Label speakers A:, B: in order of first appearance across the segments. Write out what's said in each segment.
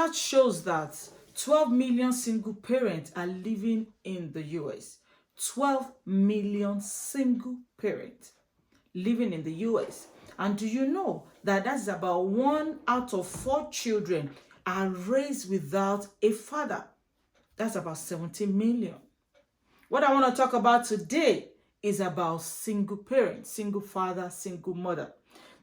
A: research shows that 12 million single parents are living in the US. 12 million single parents living in the US. And do you know that that's about 1 out of 4 children are raised without a father? That's about 17 million. What I want to talk about today is about single parents, single father, single mother.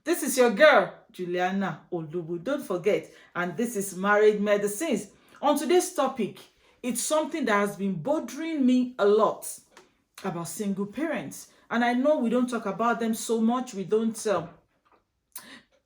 A: This is your girl, Juliana Olubu. Don't forget, and this is Marriage Medicines. On today's topic, it's something that has been bothering me a lot about single parents. And I know we don't talk about them so much. We don't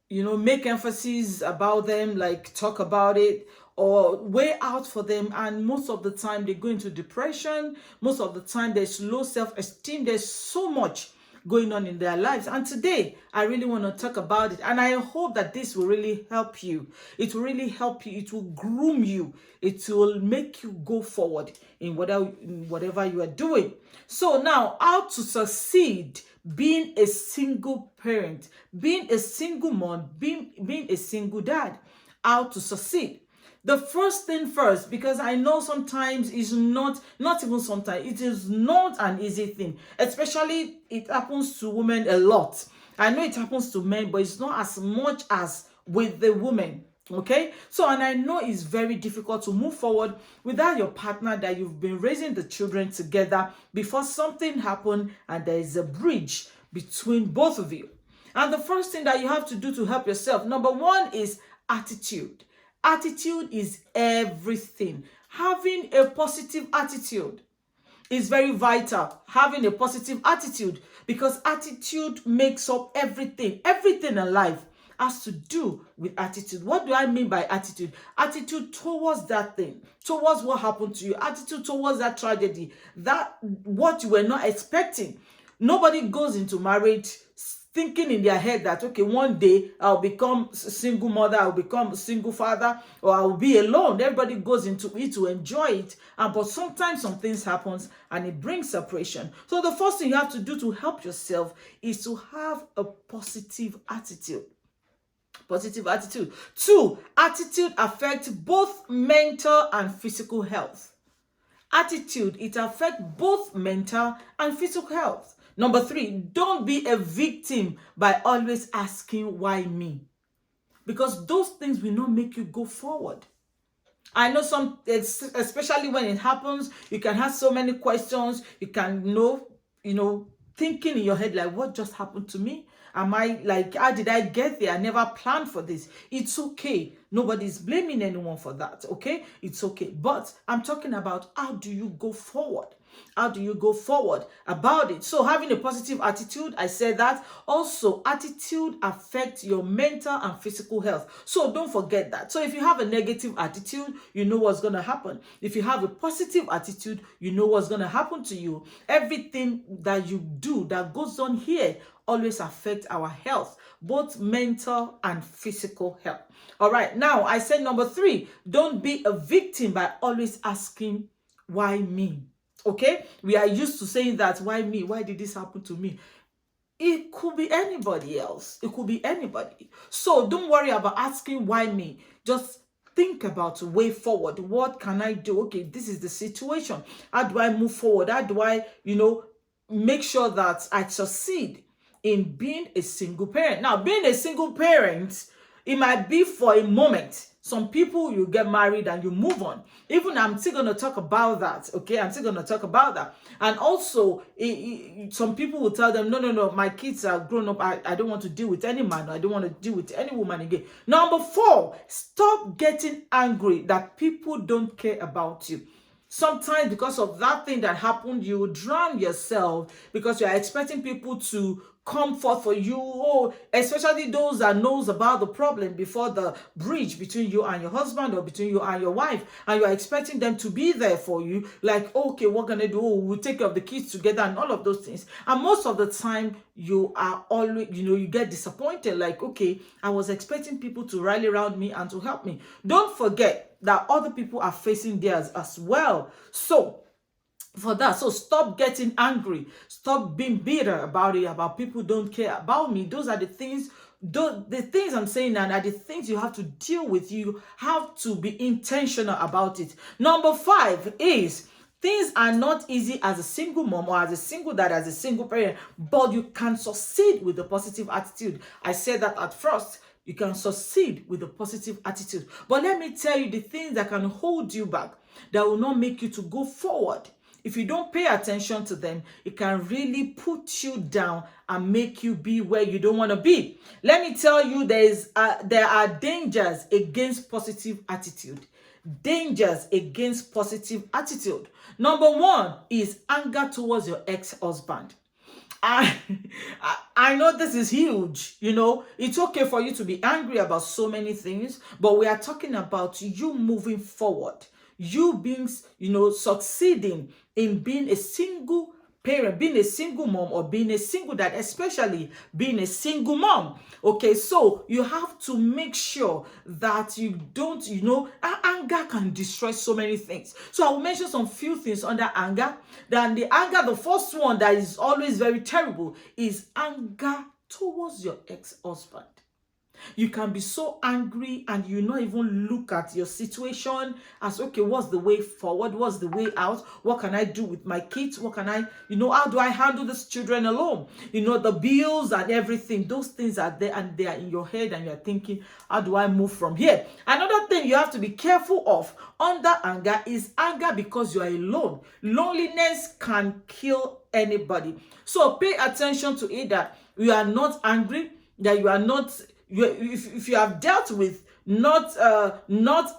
A: make emphasis about them, like talk about it or way out for them. And most of the time they go into depression. Most of the time there's low self-esteem. There's so much going on in their lives. And today I really want to talk about it. And I hope that this will really help you. It will really help you. It will groom you. It will make you go forward in whatever you are doing. So now, how to succeed being a single parent, being a single mom, being a single dad, how to succeed. The first thing first, because I know sometimes it's not even sometimes, it is not an easy thing. Especially it happens to women a lot. I know it happens to men, but it's not as much as with the women. Okay, so and I know it's very difficult to move forward without your partner that you've been raising the children together before something happened and there is a bridge between both of you. And the first thing that you have to do to help yourself, number one, is attitude. Attitude is everything. Having a positive attitude is very vital. Having a positive attitude, because attitude makes up everything. Everything in life has to do with attitude. What do I mean by attitude? Attitude towards that thing, towards what happened to you, attitude towards that tragedy, that what you were not expecting. Nobody goes into marriage thinking in their head that, okay, one day I'll become a single mother, I'll become a single father, or I'll be alone. Everybody goes into it to enjoy it. But sometimes some things happen and it brings separation. So the first thing you have to do to help yourself is to have a positive attitude. Positive attitude. 2, attitude affects both mental and physical health. Attitude, it affects both mental and physical health. Number 3, don't be a victim by always asking why me, because those things will not make you go forward. I know some, especially when it happens, you can have so many questions. You can thinking in your head like, what just happened to me? Am I like, how did I get there? I never planned for this. It's okay. Nobody's blaming anyone for that. Okay, it's okay. But I'm talking about, how do you go forward? How do you go forward about it? So having a positive attitude, I said that. Also, attitude affects your mental and physical health. So don't forget that. So if you have a negative attitude, you know what's going to happen. If you have a positive attitude, you know what's going to happen to you. Everything that you do that goes on here always affects our health, both mental and physical health. All right. Now, I said number 3, don't be a victim by always asking, why me? Okay, we are used to saying that, why me? Why did this happen to me? It could be anybody else. It could be anybody. So don't worry about asking why me. Just think about a way forward. What can I do? Okay, this is the situation. How do I move forward? How do I, make sure that I succeed in being a single parent? Now, being a single parent, it might be for a moment. Some people, you get married and you move on. Even I'm still going to talk about that. Okay, I'm still going to talk about that. And also, some people will tell them, no, my kids are grown up. I don't want to deal with any man. I don't want to deal with any woman again. Number 4, stop getting angry that people don't care about you. Sometimes because of that thing that happened, you drown yourself because you are expecting people to come forth for you, especially those that knows about the problem before the bridge between you and your husband or between you and your wife, and you are expecting them to be there for you, like, okay, what can I do? We'll take care of the kids together and all of those things. And most of the time, you are always, you get disappointed, like, okay, I was expecting people to rally around me and to help me. Don't forget that other people are facing theirs as well. So for that. So stop getting angry. Stop being bitter about it, about people don't care about me. Those are the things, the things I'm saying now are the things you have to deal with. You have to be intentional about it. Number 5 is things are not easy as a single mom or as a single dad, as a single parent, but you can succeed with a positive attitude. I said that at first. You can succeed with a positive attitude. But let me tell you the things that can hold you back, that will not make you to go forward. If you don't pay attention to them, it can really put you down and make you be where you don't want to be. Let me tell you, there are dangers against positive attitude. Dangers against positive attitude. Number 1 is anger towards your ex-husband. I, I know this is huge. It's okay for you to be angry about so many things, but we are talking about you moving forward, you being, succeeding in being a single parent, being a single mom, or being a single dad, especially being a single mom. Okay, so you have to make sure that you don't, anger can destroy so many things. So I will mention some few things under anger. Then the anger, the first one that is always very terrible is anger towards your ex-husband. You can be so angry and you not even look at your situation as, okay, what's the way forward? What's the way out? What can I do with my kids? What can I, how do I handle these children alone? The bills and everything, those things are there and they are in your head and you're thinking, how do I move from here? Another thing you have to be careful of under anger is anger because you are alone. Loneliness can kill anybody. So pay attention to it, that you are not angry, that you are not, if you have dealt with not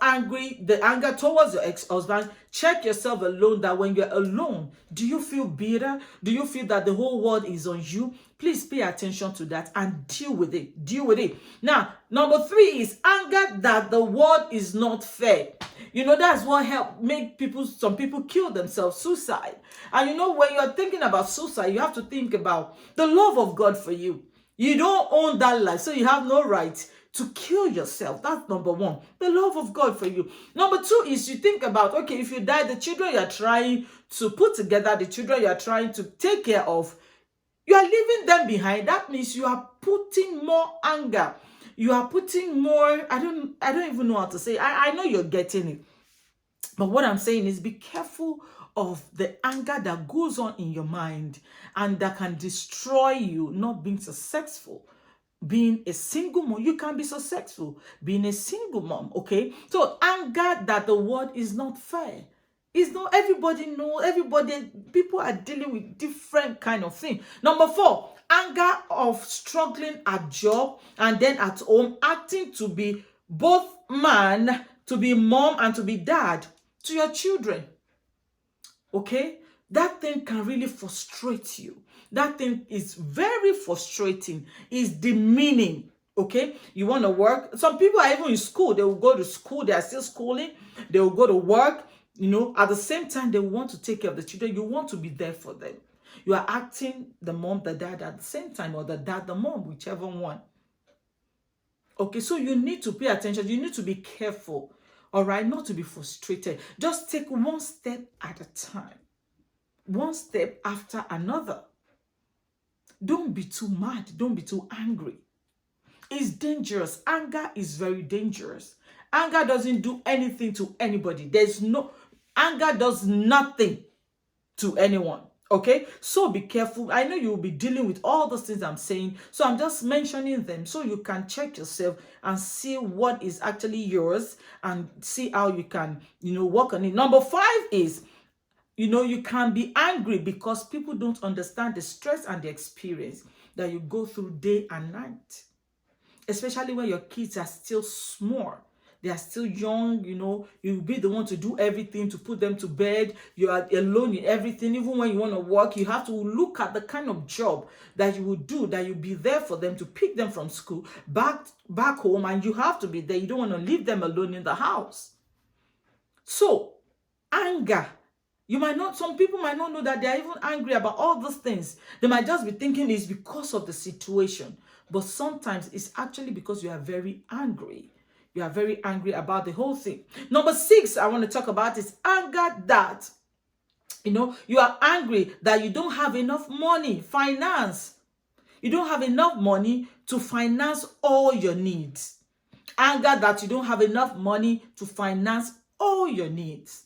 A: angry, the anger towards your ex-husband, check yourself alone, that when you're alone, do you feel bitter? Do you feel that the whole world is on you? Please pay attention to that and deal with it. Deal with it. Now, number 3 is anger that the world is not fair. That's what helped make some people kill themselves, suicide. And when you're thinking about suicide, you have to think about the love of God for you. You don't own that life, so you have no right to kill yourself. That's number 1. The love of God for you. Number 2 is you think about, okay, if you die, the children you're trying to put together, the children you're trying to take care of, you are leaving them behind. That means you are putting more anger. You are putting more, I don't even know how to say. I know you're getting it. But what I'm saying is, be careful of the anger that goes on in your mind and that can destroy you not being successful. Being a single mom, you can be successful being a single mom, okay? So anger that the world is not fair. It's not everybody knows, people are dealing with different kind of thing. Number 4, anger of struggling at job and then at home, acting to be both man, to be mom and to be dad to your children. Okay? That thing can really frustrate you. That thing is very frustrating. It's demeaning. Okay? You want to work. Some people are even in school. They will go to school. They are still schooling. They will go to work. At the same time, they want to take care of the children. You want to be there for them. You are acting the mom, the dad at the same time, or the dad, the mom, whichever one. Okay, so you need to pay attention. You need to be careful. All right, not to be frustrated. Just take one step at a time. One step after another. Don't be too mad. Don't be too angry. It's dangerous. Anger is very dangerous. Anger doesn't do anything to anybody. Anger does nothing to anyone. Okay, so be careful. I know you will be dealing with all those things I'm saying, so I'm just mentioning them so you can check yourself and see what is actually yours and see how you can, work on it. Number 5 is, you can be angry because people don't understand the stress and the experience that you go through day and night, especially when your kids are still small. They are still young, you'll be the one to do everything, to put them to bed. You are alone in everything. Even when you want to work, you have to look at the kind of job that you will do, that you'll be there for them, to pick them from school, back home, and you have to be there. You don't want to leave them alone in the house. So, anger. Some people might not know that they are even angry about all those things. They might just be thinking it's because of the situation. But sometimes it's actually because you are very angry. You are very angry about the whole thing. Number 6 I want to talk about is anger that You are angry that you don't have enough money, finance. You don't have enough money to finance all your needs. Anger that you don't have enough money to finance all your needs.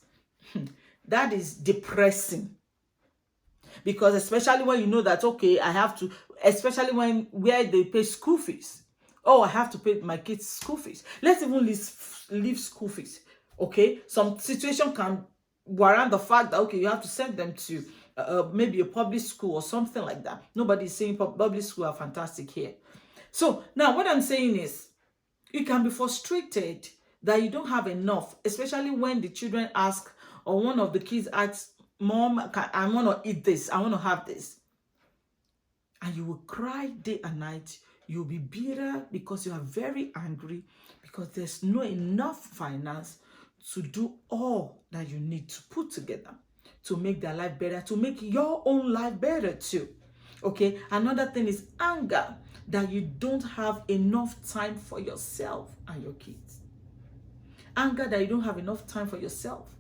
A: That is depressing. Because especially when you know that, okay, I have to, especially where they pay school fees. Oh, I have to pay my kids' school fees. Let's even leave school fees. Okay, some situation can warrant the fact that, okay, you have to send them to maybe a public school or something like that. Nobody's saying public school are fantastic here. So now what I'm saying is, you can be frustrated that you don't have enough, especially when the children ask, or one of the kids asks, Mom, I want to eat this, I want to have this. And you will cry day and night. You'll be bitter because you are very angry because there's no enough finance to do all that you need to put together to make their life better, to make your own life better too. Okay, another thing is anger that you don't have enough time for yourself and your kids. Anger that you don't have enough time for yourself.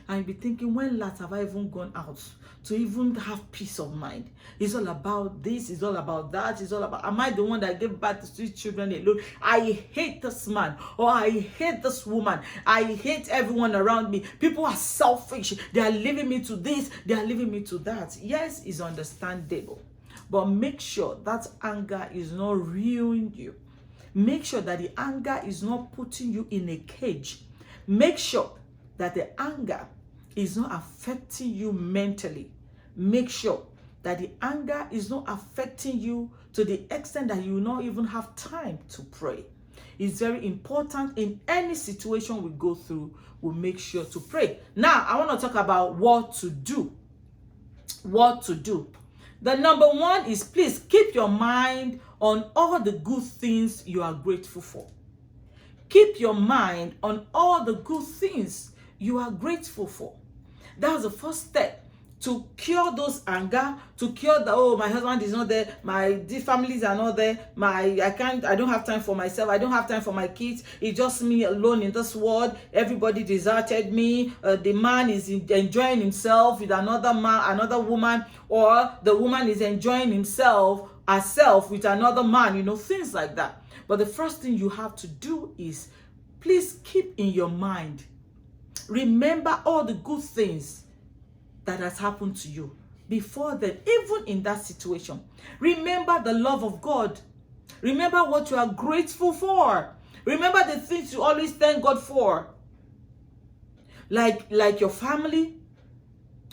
A: And you'll be thinking, when last have I even gone out to even have peace of mind? It's all about this, it's all about that, it's all about, am I the one that gave birth to 3 children alone? I hate this man, or I hate this woman. I hate everyone around me. People are selfish. They are leaving me to this, they are leaving me to that. Yes, it's understandable. But make sure that anger is not ruining you. Make sure that the anger is not putting you in a cage. Make sure that the anger is not affecting you mentally. Make sure that the anger is not affecting you to the extent that you will not even have time to pray. It's very important in any situation we go through, we'll make sure to pray. Now, I want to talk about what to do. What to do. The number one is, please keep your mind on all the good things you are grateful for. Keep your mind on all the good things you are grateful for. That's the first step to cure those anger, to cure the, oh, my husband is not there, my families are not there, I don't have time for myself, I don't have time for my kids, it's just me alone in this world, everybody deserted me, the man is enjoying himself with another man, another woman, or the woman is enjoying herself with another man, things like that. But the first thing you have to do is, please keep in your mind, remember all the good things that has happened to you before then, even in that situation. Remember the love of God. Remember what you are grateful for. Remember the things you always thank God for. Like your family.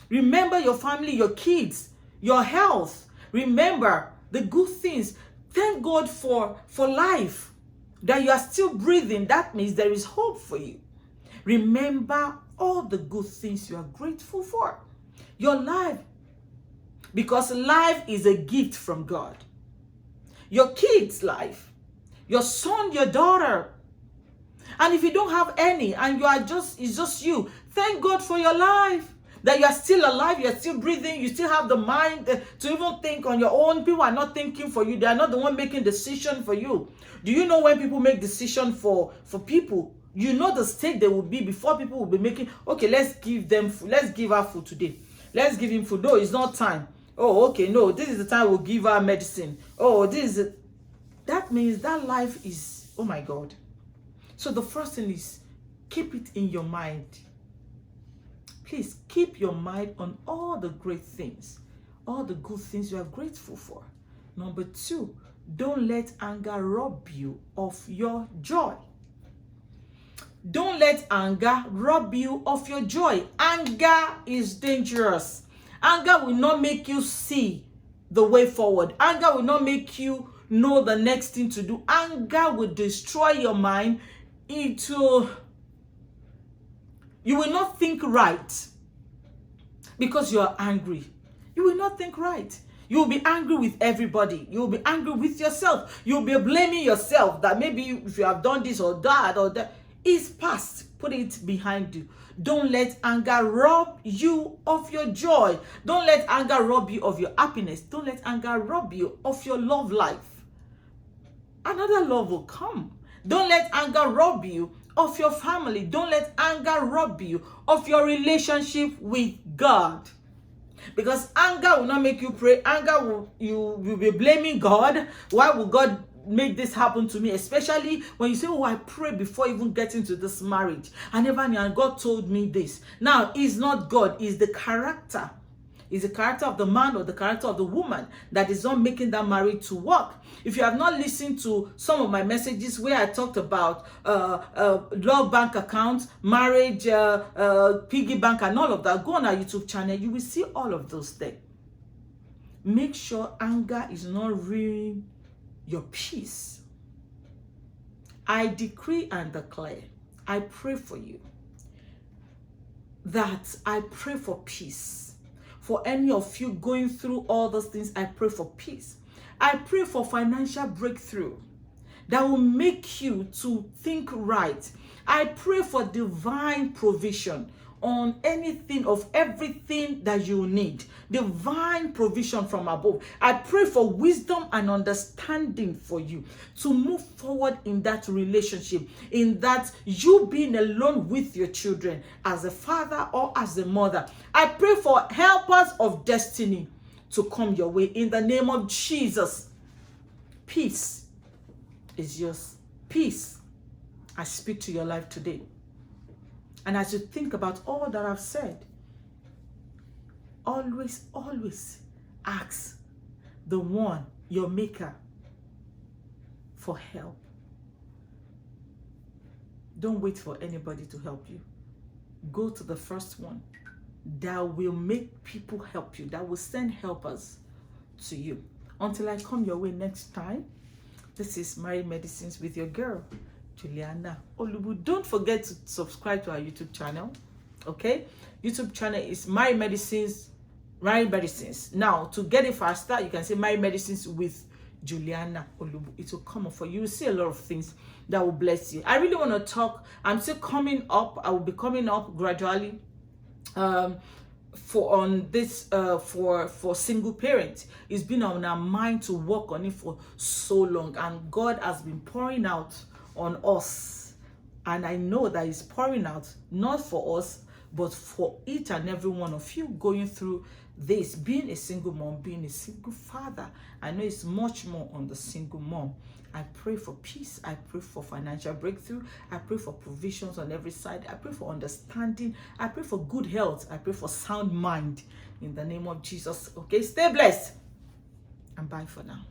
A: Remember your family, your kids, your health. Remember the good things. Thank God for life. That you are still breathing. That means there is hope for you. Remember all the good things you are grateful for. Your life. Because life is a gift from God. Your kids' life. Your son, your daughter. And if you don't have any and it's just you, thank God for your life. That you are still alive, you are still breathing, you still have the mind to even think on your own. People are not thinking for you. They are not the one making decision for you. Do you know when people make decision for people, you know the state they will be before people will be making, okay, let's give her food today. Let's give him food. No, it's not time. Oh, okay, no, this is the time we'll give her medicine. Oh, that means that life is, oh my God. So the first thing is, keep it in your mind. Please keep your mind on all the great things, all the good things you are grateful for. Number 2, don't let anger rob you of your joy. Don't let anger rob you of your joy. Anger is dangerous. Anger will not make you see the way forward. Anger will not make you know the next thing to do. Anger will destroy your mind. You will not think right because you are angry. You will not think right. You will be angry with everybody. You will be angry with yourself. You will be blaming yourself that maybe if you have done this or that, it's past. Put it behind you. Don't let anger rob you of your joy. Don't let anger rob you of your happiness. Don't let anger rob you of your love life. Another love will come. Don't let anger rob you of your family. Don't let anger rob you of your relationship with God. Because anger will not make you pray. Anger you will be blaming God. Why would God make this happen to me? Especially when you say, oh, I pray before even getting to this marriage. I never knew, and God told me this. Now, it's not God, it's the character. Is the character of the man or the character of the woman that is not making that marriage to work. If you have not listened to some of my messages where I talked about love bank accounts, marriage, piggy bank, and all of that, go on our YouTube channel. You will see all of those things. Make sure anger is not ruining your peace. I decree and declare, I pray for you, that I pray for peace. For any of you going through all those things, I pray for peace. I pray for financial breakthrough that will make you to think right. I pray for divine provision on anything of everything that you need. Divine provision from above. I pray for wisdom and understanding for you to move forward in that relationship, in that you being alone with your children as a father or as a mother. I pray for helpers of destiny to come your way in the name of Jesus. Peace is yours. Peace. I speak to your life today. And as you think about all that I've said, always ask the one, your maker, for help. Don't wait for anybody to help you. Go to the first one that will make people help you, that will send helpers to you. Until I come your way next time, this is Married Medicines with your girl, Juliana Olubu. Don't forget to subscribe to our YouTube channel. Okay? YouTube channel is Married Medicines. Now, to get it faster, you can say Married Medicines with Juliana Olubu. It will come up for you. You will see a lot of things that will bless you. I really want to talk. I'm still coming up. I will be coming up gradually for single parents. It's been on our mind to work on it for so long, and God has been pouring out on us, and I know that He's pouring out not for us but for each and every one of you going through this, being a single mom, being a single father. I know it's much more on the single mom. I pray for peace. I pray for financial breakthrough. I pray for provisions on every side. I pray for understanding. I pray for good health. I pray for sound mind in the name of Jesus. Okay, stay blessed and bye for now.